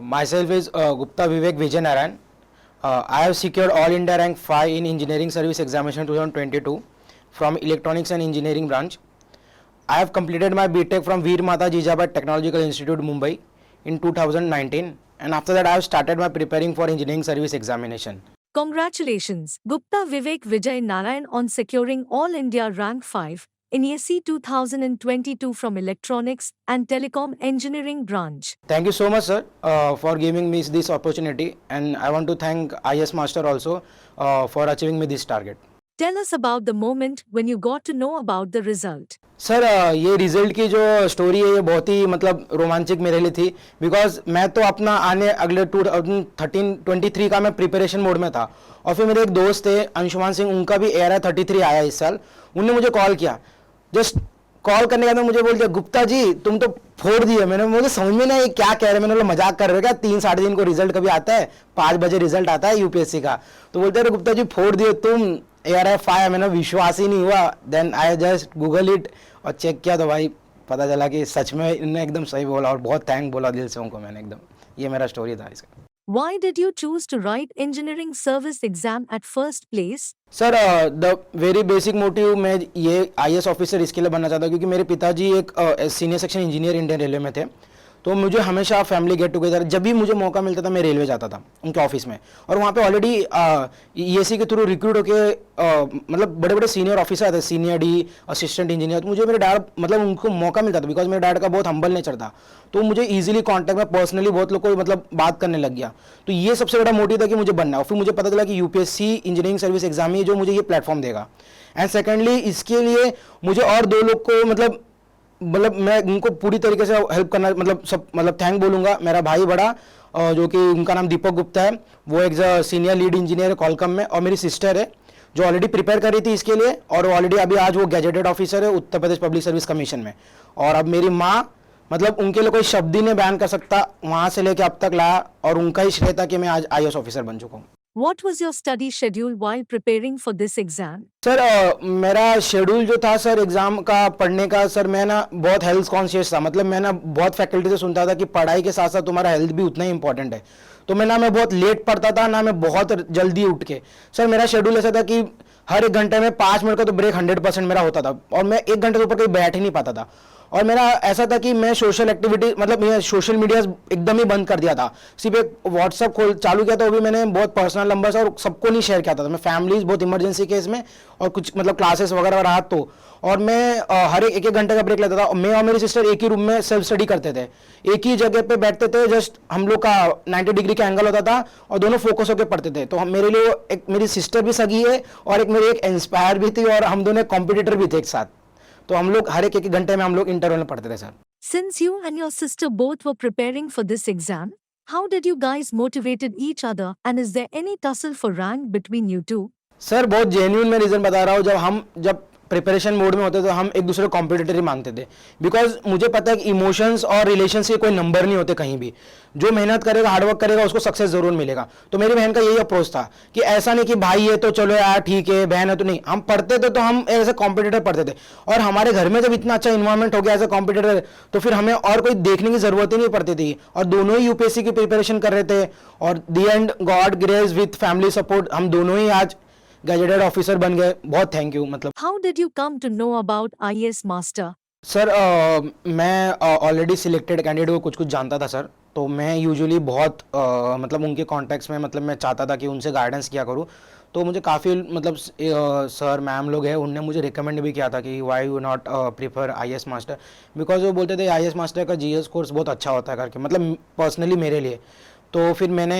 Myself is Gupta Vivek Vijay Narayan. I have secured All India Rank 5 in Engineering Service Examination 2022 from Electronics and Engineering branch. I have completed my BTech from Veer Mata Jijabai Technological Institute, Mumbai in 2019, and after that I have started my preparing for Engineering Service Examination. Congratulations, Gupta Vivek Vijay Narayan, on securing All India Rank 5 in ESE 2022 from Electronics and Telecom Engineering branch. Thank you so much, sir, for giving me this opportunity, and I want to thank IS Master also for achieving me this target. Tell us about the moment when you got to know about the result. Sir ये result की जो story है ये बहुत ही मतलब रोमांचक मेरे लिए थी, बिकॉज मैं तो अपना आने अगले 2023 का मैं प्रिपरेशन मोड में था, और फिर मेरे एक दोस्त थे अंशुमान सिंह, उनका भी ARI 33 आया इस साल. उनने मुझे कॉल किया, जस्ट कॉल करने के बाद मुझे बोल दिया गुप्ता जी तुम तो फोड़ दिए. मुझे समझ में नहीं क्या कह रहे, मैंने बोला मजाक कर रहे हो क्या, 3-3:30 को रिजल्ट कभी आता है, 5 बजे रिजल्ट आता है यूपीएससी का. तो बोलते अरे गुप्ता जी फोड़ दिए तुम ARI 5. मैंने विश्वास ही नहीं हुआ. Then I just google it और चेक किया तो भाई पता चला कि सच में इन्होंने एकदम सही बोला, और बहुत थैंक बोला दिल से उनको मैंने एकदम. ये मेरा स्टोरी था इसका. Why did you choose to write engineering service exam at first place? Sir the very basic motive मैं ये IAS ऑफिसर इसके लिए बनना चाहता हूँ क्योंकि मेरे पिताजी एक senior section engineer Indian railway में थे. तो मुझे हमेशा फैमिली गेट टुगेदर जब भी मुझे मौका मिलता था मैं रेलवे जाता था उनके ऑफिस में, और वहाँ पे ऑलरेडी ESE के थ्रू रिक्रूट होके मतलब बड़े बड़े सीनियर ऑफिसर आते, सीनियर डी, असिस्टेंट इंजीनियर. तो मुझे मेरे डैड मतलब उनको मौका मिलता था, बिकॉज मेरे डैड का बहुत हम्बल नेचर था, तो मुझे ईजिली कॉन्टैक्ट में पर्सनली बहुत लोग को मतलब बात करने लग गया. तो ये सबसे बड़ा मोटिव था कि मुझे बनना. और फिर मुझे पता चला कि यूपीएससी इंजीनियरिंग सर्विस एग्जाम ही जो मुझे ये प्लेटफॉर्म देगा. एंड सेकेंडली इसके लिए मुझे और 2 लोग को मतलब मैं उनको पूरी तरीके से हेल्प करना मतलब थैंक बोलूँगा. मेरा भाई बड़ा जो कि उनका नाम दीपक गुप्ता है, वो एक सीनियर लीड इंजीनियर है कॉलकम में, और मेरी सिस्टर है जो ऑलरेडी प्रिपेयर कर रही थी इसके लिए, और ऑलरेडी अभी आज वो गैजेटेड ऑफिसर है Uttar Pradesh public service commission में. और अब मेरी माँ, मतलब उनके लिए कोई शब्द ही नहीं बयान कर सकता, वहाँ से लेके अब तक लाया, और उनका ही श्रेय था कि मैं आज IAS ऑफिसर बन चुका हूँ. What was your study schedule while preparing for this exam? Sir मेरा शेड्यूल जो था सर एग्जाम का पढ़ने का, सर मैं ना बहुत हेल्थ कॉन्शियस था. मतलब मैं ना बहुत फैकल्टी से सुनता था कि पढ़ाई के साथ साथ तुम्हारा हेल्थ भी उतना ही इंपॉर्टेंट है. तो मैं बहुत लेट पढ़ता था ना, मैं बहुत जल्दी उठ के. सर मेरा शेड्यूल ऐसा था कि हर 1 घंटे में 5 मिनट का तो ब्रेक 100% मेरा होता था, और मैं 1 घंटे के ऊपर कहीं बैठ ही नहीं पाता था. और मेरा ऐसा था कि मैं सोशल एक्टिविटी मतलब मैं सोशल मीडिया एकदम ही बंद कर दिया था. सिर्फ एक व्हाट्सअप चालू किया था, वो भी मैंने बहुत पर्सनल नंबर्स और सबको नहीं शेयर किया था. मैं फैमिलीज बहुत इमरजेंसी केस में और कुछ मतलब क्लासेस वगैरह रहा तो, और मैं हर एक घंटे का ब्रेक लेता था. मैं और मेरी सिस्टर एक ही रूम में सेल्फ स्टडी करते थे, एक ही जगह पे बैठते थे, जस्ट हम लोग का 90 डिग्री का एंगल होता था और दोनों फोकस होकर पढ़ते थे. तो मेरे लिए एक मेरी सिस्टर भी सगी है और एक मेरी एक इंस्पायर भी थी, और हम दोनों कॉम्पिटिटर भी थे एक साथ. तो हम लोग हर एक घंटे में हम लोग इंटरवल में पढ़ते थे sir. Since you and your sister both were preparing for this exam, how did you guys motivated each other, and is there any tussle for rank between you two? Sir बहुत genuine मैं reason बता रहा हूँ. जब preparation mode में होते तो हम एक दूसरे को कॉम्पिटिटर ही मानते थे, बिकॉज मुझे पता है कि इमोशंस और रिलेशंस के कोई नंबर नहीं होते कहीं भी. जो मेहनत करेगा, हार्डवर्क करेगा, उसको सक्सेस जरूर मिलेगा. तो मेरी बहन का यही अप्रोच था कि ऐसा नहीं कि भाई है तो चलो यार ठीक है, बहन है तो नहीं. हम पढ़ते थे तो हम एज ए कॉम्पिटिटर पढ़ते थे, और हमारे घर में जब इतना अच्छा इन्वायरमेंट हो गया एज ए कॉम्पिटिटर, तो फिर हमें और कोई देखने की जरूरत ही नहीं पड़ती थी. और दोनों ही यूपीएससी की प्रिपरेशन कर रहे थे, और the and God grace with family support हम दोनों ही आज गैजेटेड ऑफिसर बन गए. बहुत थैंक यू. मतलब How did you come to know about IAS Master? Sir मैं ऑलरेडी सिलेक्टेड कैंडिडेट को कुछ जानता था सर. तो मैं यूजुअली बहुत मतलब उनके कॉन्टैक्ट्स में मतलब मैं चाहता था कि उनसे गाइडेंस किया करूँ. तो मुझे काफ़ी मतलब सर मैम लोग हैं, उनने मुझे रिकमेंड भी किया था कि why you not prefer IAS master, because वो बोलते थे IAS मास्टर का GS कोर्स बहुत अच्छा होता है करके, मतलब पर्सनली मेरे लिए. तो फिर मैंने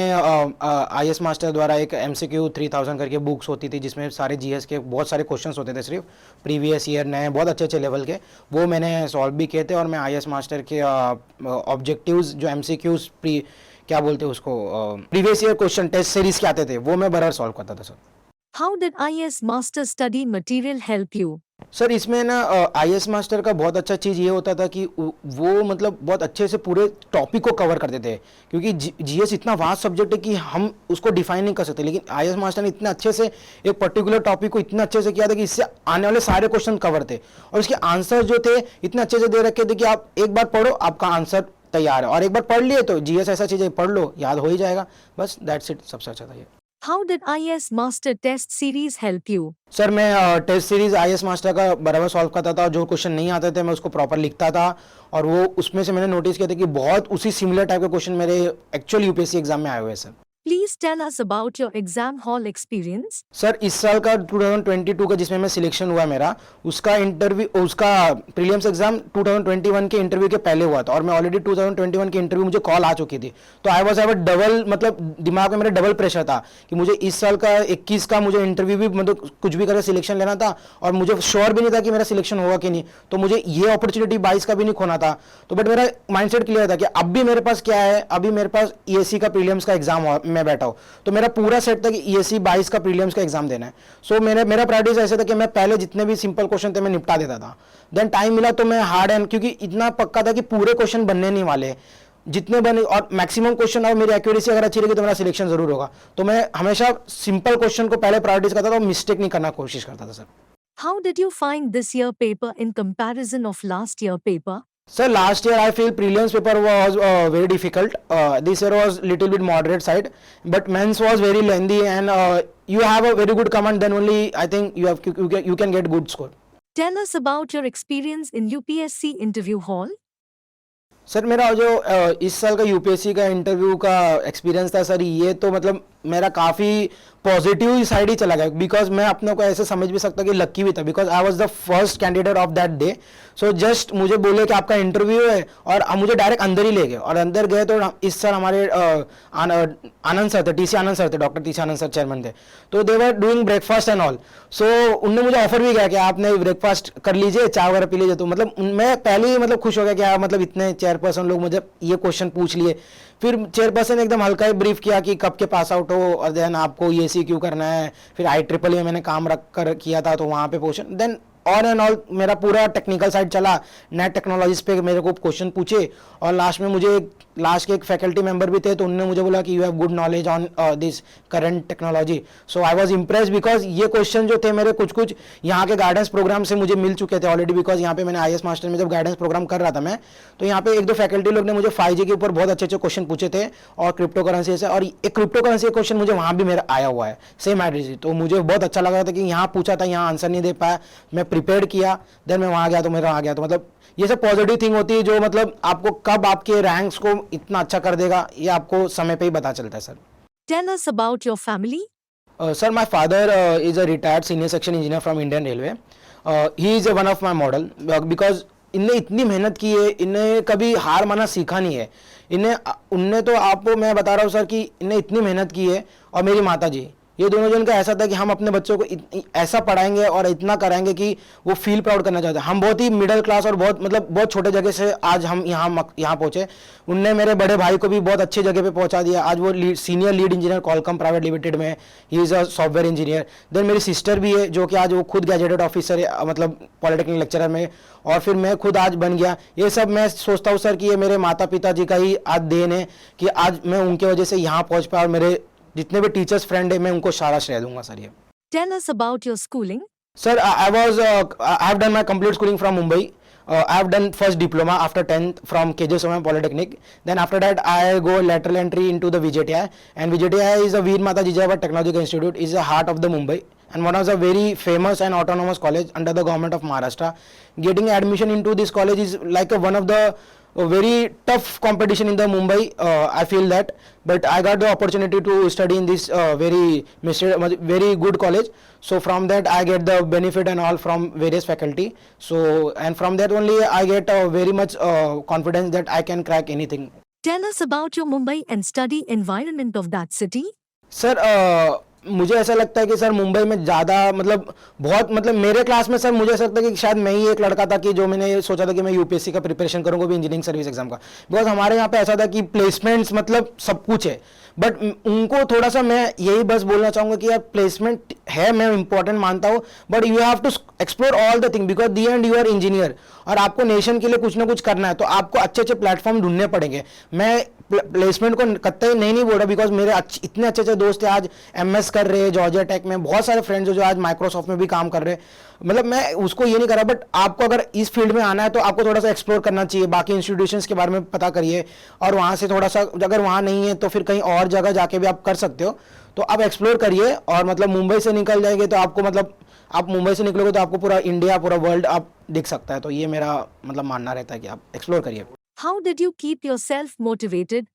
IAS मास्टर द्वारा एक MCQ 3000 करके बुक्स होती थी जिसमें सारे GS के बहुत सारे क्वेश्चंस होते थे, सिर्फ प्रीवियस ईयर नए बहुत अच्छे अच्छे लेवल के, वो मैंने सॉल्व भी किए थे. और मैं IAS मास्टर के ऑब्जेक्टिव्स जो MCQs क्या बोलते हैं उसको, previous year question test series के आते थे, वो मैं बराबर सॉल्व करता था sir. How did IAS Master study material help you? Sir इसमें ना IAS मास्टर का बहुत अच्छा चीज़ ये होता था कि वो मतलब बहुत अच्छे से पूरे टॉपिक को कवर करते थे, क्योंकि GS इतना वास्ट सब्जेक्ट है कि हम उसको डिफाइन नहीं कर सकते, लेकिन IAS मास्टर ने इतने अच्छे से एक पर्टिकुलर टॉपिक को इतना अच्छे से किया था कि इससे आने वाले सारे क्वेश्चन कवर थे, और इसके आंसर जो थे इतने अच्छे से दे रखे थे कि आप एक बार पढ़ो आपका आंसर तैयार है, और एक बार पढ़ लिए तो जीएस ऐसा चीज़ है, पढ़ लो याद हो ही जाएगा, बस दैट्स इट, सबसे अच्छा था ये। How did IAS Master Test Series help you? Sir मैं टेस्ट सीरीज आईएएस मास्टर का बराबर सॉल्व करता था, जो क्वेश्चन नहीं आते थे मैं उसको प्रॉपर लिखता था, और वो उसमें से मैंने नोटिस किया था कि बहुत उसी सिमिलर टाइप के क्वेश्चन मेरे एक्चुअल यूपीएससी एग्जाम में आए हुए हैं sir. Please tell us about your exam hall experience. Sir इस साल का 2022 का जिसमें मैं सिलेक्शन हुआ मेरा, उसका इंटरव्यू, उसका प्रीलिम्स एग्जाम 2021 के इंटरव्यू के पहले हुआ था, और मैं ऑलरेडी 2021 के इंटरव्यू मुझे कॉल आ चुकी थी, तो I was have a double, मतलब दिमाग में मेरे डबल प्रेशर था कि मुझे इस साल का 21 का मुझे इंटरव्यू भी मतलब कुछ भी करके सिलेक्शन लेना था, और मुझे श्योर भी नहीं था कि मेरा सिलेक्शन होगा कि नहीं, तो मुझे ये अपॉर्चुनिटी 22 का भी नहीं खोना था। तो बट मेरा माइंडसेट क्लियर था कि अब भी मेरे पास क्या है, अभी मेरे पास ईएससी का प्रीलिम्स का एग्जाम मैं बैठा हूँ, तो मेरा पूरा सेट था कि ईएससी 22 का प्रीलिम्स का एग्जाम देना है। सो मेरा प्रायोरिटीज ऐसे था कि मैं पहले जितने भी सिंपल क्वेश्चन थे मैं निपटा देता था, देन टाइम मिला तो मैं हार्ड एंड, क्योंकि इतना पक्का था कि पूरे क्वेश्चन बनने नहीं वाले, जितने बने और मैक्सिमम क्वेश्चन, और मेरी एक्यूरेसी अगर अच्छी रहेगी तो मेरा सिलेक्शन जरूर होगा, तो मैं हमेशा सिंपल क्वेश्चन को पहले प्रायोरिटीज करता था और मिस्टेक नहीं करना कोशिश करता था sir. How did you find this year paper in comparison of last year paper? Sir, last year I feel prelims paper was very difficult. This year was little bit moderate side, but men's was very lengthy, and you have a very good command. Then only I think you can get good score. Tell us about your experience in UPSC interview hall. Sir मेरा जो इस साल का UPSC का interview का experience था sir, ये तो मतलब मेरा काफ़ी पॉजिटिव साइड ही चला गया, बिकॉज मैं अपने को ऐसे समझ भी सकता कि लक्की भी था, because I was the first candidate of that day. So just मुझे बोले कि आपका इंटरव्यू है, और मुझे डायरेक्ट अंदर ही ले गए, और अंदर गए तो इस सर हमारे आनंद सर थे, टीसी आनंद सर थे, doctor TC Anand sir chairman थे, तो they were doing breakfast and all. So उनने मुझे ऑफर भी किया कि आपने ब्रेकफास्ट कर लीजिए, चाय वगैरह पी लीजिए, तो मतलब मैं पहले ही मतलब खुश हो गया कि आप मतलब इतने चेयरपर्सन लोग मुझे ये क्वेश्चन पूछ लिए। फिर चेयरपर्सन ने एकदम हल्का ही ब्रीफ किया कि कब के पास आउट हो, और देन आपको ईएससी क्यों करना है, फिर IEEE में मैंने काम रख कर किया था तो वहाँ पे question, then on and all मेरा पूरा टेक्निकल साइड चला, नेट टेक्नोलॉजीज पे मेरे को क्वेश्चन पूछे, और लास्ट में मुझे लास्ट के एक फैकल्टी मेंबर भी थे, तो उन्होंने मुझे बोला कि you have good knowledge on this current technology. So I was impress, because ये क्वेश्चन जो थे मेरे कुछ यहाँ के गाइडेंस प्रोग्राम से मुझे मिल चुके थे ऑलरेडी, बिकॉज यहाँ पे मैंने आईएएस मास्टर में जब गाइडेंस प्रोग्राम कर रहा था मैं, तो यहाँ पे एक दो फैकल्टी लोग ने मुझे 5G के ऊपर बहुत अच्छे अच्छे क्वेश्चन पूछे थे, और क्रिप्टो करेंसी से, और एक क्रिप्टो करेंसी क्वेश्चन मुझे वहाँ भी मेरा आया हुआ है सेम आइडेंटिटी, तो मुझे बहुत अच्छा लगा था कि यहाँ पूछा था, यहाँ आंसर नहीं दे पाया, मैं प्रिपेयर किया, देन मैं वहाँ गया तो मेरा आ गया। तो मतलब ये सब पॉजिटिव थिंग होती है जो मतलब आपको कब आपके रैंक्स को इतना अच्छा कर देगा, ये आपको समय पे ही पता चलता है sir. Tell us about your family. Sir, my father is a retired senior section engineer from Indian Railway. He is one of my model because इनने इतनी मेहनत की है, इन्हें कभी हार माना सीखा नहीं है, उनने तो आपको मैं बता रहा हूँ सर कि इन्हें इतनी मेहनत की है, और मेरी माता जी, ये दोनों जन का ऐसा था कि हम अपने बच्चों को ऐसा पढ़ाएंगे और इतना कराएंगे कि वो फील प्राउड करना चाहते हैं। हम बहुत ही मिडिल क्लास और बहुत छोटे जगह से आज हम यहाँ पहुँचे। उनने मेरे बड़े भाई को भी बहुत अच्छी जगह पे पहुँचा दिया, आज वो senior lead engineer Qualcomm private limited में, he is a software engineer. Then मेरी सिस्टर भी है जो कि आज वो खुद गैजेटेड ऑफिसर है, मतलब पॉलिटेक्निक लेक्चरर में, और फिर मैं खुद आज बन गया। ये सब मैं सोचता हूँ सर कि ये मेरे माता पिता जी का ही आज देन है कि आज मैं उनके वजह से यहाँ पहुँच पाया, और मेरे जितने भी टीचर्स फ्रेंड है मैं उनको सारा श्रेय दूंगा सर। ये Tell us about your schooling. Sir I have done my complete schooling from Mumbai. I have done first diploma after 10th from KJ Somaiya Polytechnic. Then after that I go lateral entry into the VJTI, and VJTI is a Veer Mata Jijabai Technological Institute, is the heart of the Mumbai, and one of the very famous and autonomous college under the government of Maharashtra. Getting admission into this college is like one of the very tough competition in the Mumbai, I feel that, but I got the opportunity to study in this very good college. So from that I get the benefit and all from various faculty. So and from that only I get very much confidence that I can crack anything. Tell us about your Mumbai and study environment of that city. Sir मुझे ऐसा लगता है कि sir Mumbai में ज़्यादा बहुत मेरे class में सर मुझे ऐसा लगता है कि शायद मैं ही एक लड़का था कि जो मैंने सोचा था कि मैं यूपीएससी का प्रिपरेशन करूंगा भी इंजीनियरिंग सर्विस एग्जाम का, बिकॉज हमारे यहाँ पे ऐसा था कि प्लेसमेंट्स सब कुछ है, बट उनको थोड़ा सा मैं यही बस बोलना चाहूँगा कि यार प्लेसमेंट है, मैं इंपॉर्टेंट मानता हूँ, but you have to explore all the thing, because the end you are engineer, और आपको नेशन के लिए कुछ ना कुछ करना है, तो आपको अच्छे अच्छे प्लेटफॉर्म ढूंढने पड़ेंगे। मैं प्लेसमेंट को कतई नहीं बोल रहा, बिकॉज मेरे इतने अच्छे अच्छे दोस्त हैं आज MS कर रहे हैं जॉर्जिया टेक में, बहुत सारे फ्रेंड्स जो आज माइक्रोसॉफ्ट में भी काम कर रहे हैं। मतलब मैं उसको ये नहीं कर रहा, बट आपको अगर इस फील्ड में आना है तो आपको थोड़ा सा एक्सप्लोर करना चाहिए, बाकी इंस्टीट्यूशंस के बारे में पता करिए, और वहाँ से थोड़ा सा, अगर वहाँ नहीं है तो फिर कहीं और जगह जाके भी आप कर सकते हो। तो आप एक्सप्लोर करिए, और मतलब मुंबई से निकल जाएंगे तो आपको, मतलब आप मुंबई से निकलोगे तो आपको पूरा इंडिया, पूरा वर्ल्ड आप दिख सकता है। तो ये मेरा मतलब मानना रहता है कि आप एक्सप्लोर करिए। How did you keep yourself motivated?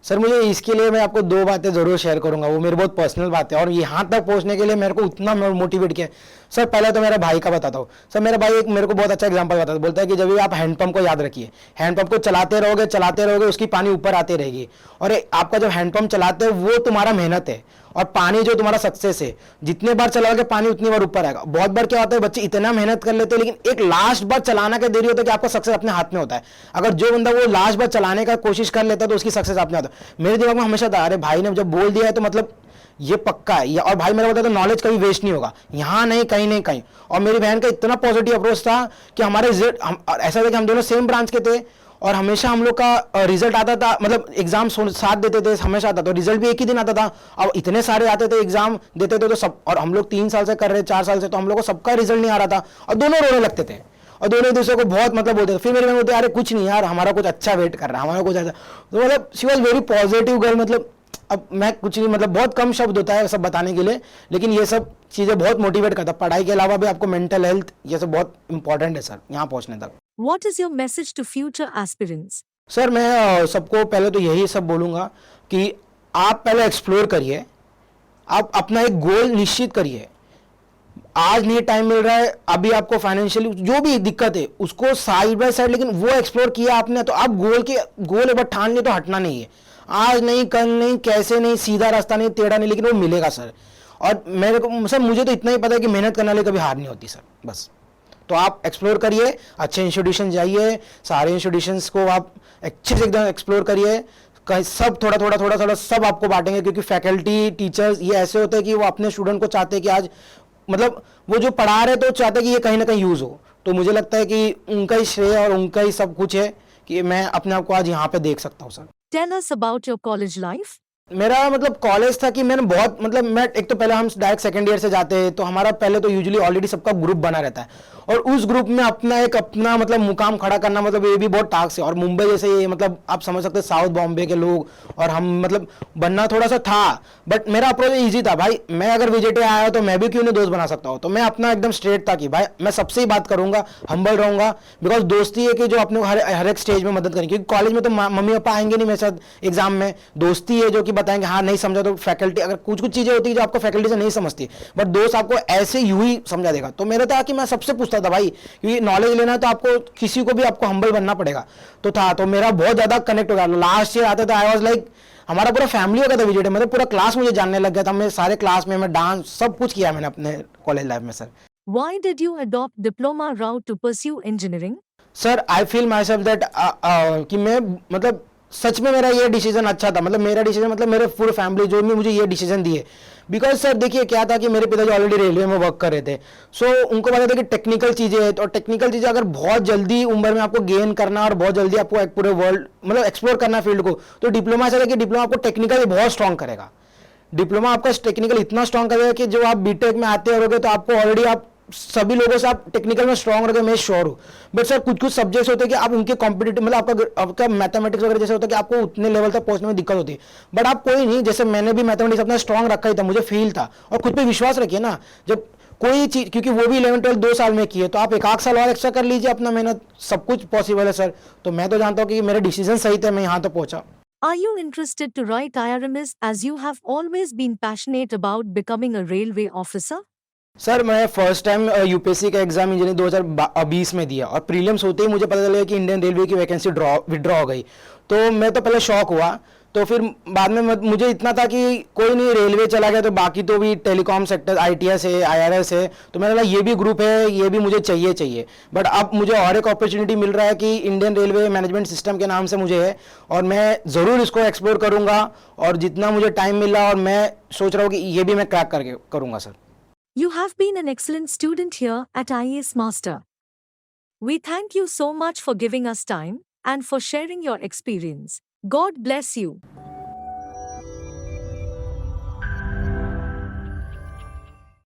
Sir मुझे इसके लिए मैं आपको दो बातें ज़रूर शेयर करूंगा, वो मेरी बहुत पर्सनल बात है, और यहाँ तक पहुँचने के लिए मेरे को उतना मोटिवेट किया। सर पहले तो मेरे भाई का बताता हूँ। सर मेरा भाई एक मेरे को बहुत अच्छा एग्जांपल बताता है, बोलता है कि जब भी आप हैंडपंप को याद रखिए, हैंडपंप को चलाते रहोगे उसकी पानी ऊपर आती रहेगी, और आपका जब हैंडपंप चलाते हो वो तुम्हारा मेहनत है, और पानी जो तुम्हारा सक्सेस है, जितने बार चलाओगे पानी उतनी बार ऊपर आएगा। बहुत बार क्या होता है, बच्चे इतना मेहनत कर लेते हैं, लेकिन एक लास्ट बार चलाना का देरी होता है कि आपका सक्सेस अपने हाथ में होता है। अगर जो बंदा वो लास्ट बार चलाने का कोशिश कर लेता है तो उसकी सक्सेस अपने हाथ में। मेरे दिमाग में हमेशा था, अरे भाई ने जब बोल दिया है तो मतलब ये पक्का है। और भाई मेरा बताया तो नॉलेज कभी वेस्ट नहीं होगा, यहाँ नहीं कहीं नहीं कहीं। और मेरी बहन का इतना पॉजिटिव अप्रोच था कि हमारे रिजल्ट ऐसा था कि हम दोनों सेम ब्रांच के थे, और हमेशा हम लोग का रिजल्ट आता था, मतलब एग्जाम साथ देते थे, हमेशा आता, तो रिजल्ट भी एक ही दिन आता था। अब इतने सारे आते थे, एग्जाम देते थे तो सब, और हम लोग 3 साल से कर रहे, 4 साल से, तो हम लोग को सबका रिजल्ट नहीं आ रहा था, और दोनों रोने लगते थे, और दोनों एक दूसरे को बहुत मतलब बोलते थे। फिर मेरे में बोलते, अरे कुछ नहीं यार, हमारा कुछ अच्छा वेट कर रहा है, हमारा कुछ अच्छा। तो मतलब she was very positive girl. मतलब अब मैं कुछ नहीं, मतलब बहुत कम शब्द होता है सब बताने के लिए, लेकिन ये सब चीज़ें बहुत मोटिवेट करता है। पढ़ाई के अलावा भी आपको मेंटल हेल्थ ये सब बहुत इंपॉर्टेंट है सर, यहाँ पहुँचने तक। What is your message to future aspirants? Sir मैं सबको पहले तो यही सब बोलूँगा कि आप पहले एक्सप्लोर करिए, आप अपना एक गोल निश्चित करिए। आज नहीं टाइम मिल रहा है, अभी आपको फाइनेंशियली जो भी दिक्कत है उसको साइड बाय साइड, लेकिन वो एक्सप्लोर किया आपने तो आप गोल एक बार ठान लिए तो हटना नहीं है। आज नहीं, कल नहीं, कैसे नहीं, सीधा रास्ता नहीं, टेढ़ा नहीं, लेकिन वो मिलेगा सर। और मेरे को सर, मुझे तो इतना ही पता है कि मेहनत करने वाले कभी हार नहीं होती सर, बस। तो आप एक्सप्लोर करिए, अच्छे इंस्टीट्यूशन जाइए, सारे इंस्टीट्यूशंस को आप अच्छे से एकदम एक्सप्लोर करिए। सब थोड़ा सब आपको बांटेंगे, क्योंकि फैकल्टी टीचर्स ये ऐसे होते हैं कि वो अपने स्टूडेंट को चाहते हैं कि आज, मतलब वो जो पढ़ा रहे तो चाहते हैं कि ये कहीं ना कहीं यूज़ हो। तो मुझे लगता है कि उनका ही श्रेय और उनका ही सब कुछ है कि मैं अपने आप को आज यहाँ पे देख सकता हूँ sir. Tell us about your college life. मेरा मतलब कॉलेज था कि मैंने बहुत, मतलब मैं एक तो पहले हम डायरेक्ट सेकंड ईयर से जाते हैं, तो हमारा पहले तो यूजुअली ऑलरेडी सबका ग्रुप बना रहता है, और उस ग्रुप में अपना मतलब मुकाम खड़ा करना, मतलब ये भी बहुत टास्क है। और मुंबई जैसे ये, मतलब आप समझ सकते हैं साउथ बॉम्बे के लोग, और हम मतलब बनना थोड़ा सा था, बट मेरा अप्रोच ईजी था। भाई मैं अगर विजेटे आया तो मैं भी क्यों नहीं दोस्त बना सकता हूँ। तो मैं अपना एकदम स्ट्रेट था कि भाई मैं सबसे ही बात करूंगा, हम्बल रहूंगा, बिकॉज दोस्ती है कि जो अपने को हर एक स्टेज में मदद करेंगे। क्योंकि कॉलेज में तो मम्मी पापा आएंगे नहीं मेरे साथ एग्जाम में, दोस्ती है जो कि बताएंगे हाँ नहीं समझा तो फैकल्टी, अगर कुछ चीजें होती है जो आपको फैकल्टी से नहीं समझती, बट दोस्त आपको ऐसे यूं ही समझा देगा। तो मेरा था कि मैं सबसे पूछता था भाई, क्योंकि नॉलेज लेना है तो आपको किसी को भी आपको हम्बल बनना पड़ेगा। तो मेरा बहुत ज्यादा कनेक्ट हो गया। लास्ट ईयर आता था, आई वाज लाइक, हमारा पूरा फैमिली हो गया था विजिट, मतलब पूरा क्लास मुझे जानने लग गया था। मैं सारे क्लास में मैं डांस सब कुछ किया मैंने अपने कॉलेज लाइफ में sir. Why did you adopt diploma route to pursue engineering? Sir I feel my self that कि मैं, मतलब सच में मेरा ये डिसीजन अच्छा था, मतलब मेरा डिसीजन, मतलब मेरे पूरे फैमिली जो भी मुझे ये डिसीजन दिए। बिकॉज सर देखिए क्या था कि मेरे पिताजी ऑलरेडी रेलवे में वर्क कर रहे थे, सो उनको पता था कि टेक्निकल चीज़ें है, और टेक्निकल चीज़ें अगर बहुत जल्दी उम्र में आपको गेन करना और बहुत जल्दी आपको एक पूरे वर्ल्ड मतलब एक्सप्लोर करना फील्ड को, तो डिप्लोमा ऐसा था कि डिप्लोमा आपको टेक्निकली बहुत स्ट्रॉन्ग करेगा। डिप्लोमा आपका टेक्निकल इतना स्ट्रॉन्ग करेगा कि जो आप बीटेक में आते रहोगे तो आपको ऑलरेडी आप सभी लोगों से आप टेक्निकल में स्ट्रॉन्ग रहोगे, मैं श्योर हूँ। बट सर कुछ सब्जेक्ट्स होते हैं कि आप उनके कॉम्पिटिटिव, मतलब आपका मैथमेटिक्स वगैरह जैसे होता है कि आपको उतने लेवल तक पहुंचने में दिक्कत होती है, बट आप कोई नहीं, जैसे मैंने भी मैथमेटिक्स अपना स्ट्रॉन्ग रखा ही था, मुझे फील था। और खुद पे विश्वास रखिए ना, जब कोई चीज, क्योंकि वो भी 11-12 2 साल में की है, तो आप एक आध साल और एक्स्ट्रा कर लीजिए अपना मेहनत, सब कुछ पॉसिबल है सर। तो मैं तो जानता हूँ कि मेरे डिसीजन सही थे, मैं यहाँ तक पहुंचा। Are you interested to write IRMS as you have always been passionate about becoming a railway officer? Sir मैं फर्स्ट टाइम यूपीएससी का एग्जाम इंजीनियरिंग 2020 में दिया, और प्रीलिम्स होते ही मुझे पता चला कि इंडियन रेलवे की वैकेंसी विड्रॉ हो गई। तो मैं तो पहले शॉक हुआ, तो फिर बाद में मुझे इतना था कि कोई नहीं, रेलवे चला गया तो बाकी तो भी टेलीकॉम सेक्टर, आईटीएस है, आईआरएस है, तो मैंने बोला ये भी ग्रुप है, ये भी मुझे चाहिए। बट अब मुझे और एक अपॉर्चुनिटी मिल रहा है कि इंडियन रेलवे मैनेजमेंट सिस्टम के नाम से मुझे है, और मैं ज़रूर इसको एक्सप्लोर करूँगा, और जितना मुझे टाइम मिल रहा, और मैं सोच रहा हूँ कि ये भी मैं क्रैक करके करूँगा sir. You have been an excellent student here at IAS Master. We thank you so much for giving us time and for sharing your experience. God bless you.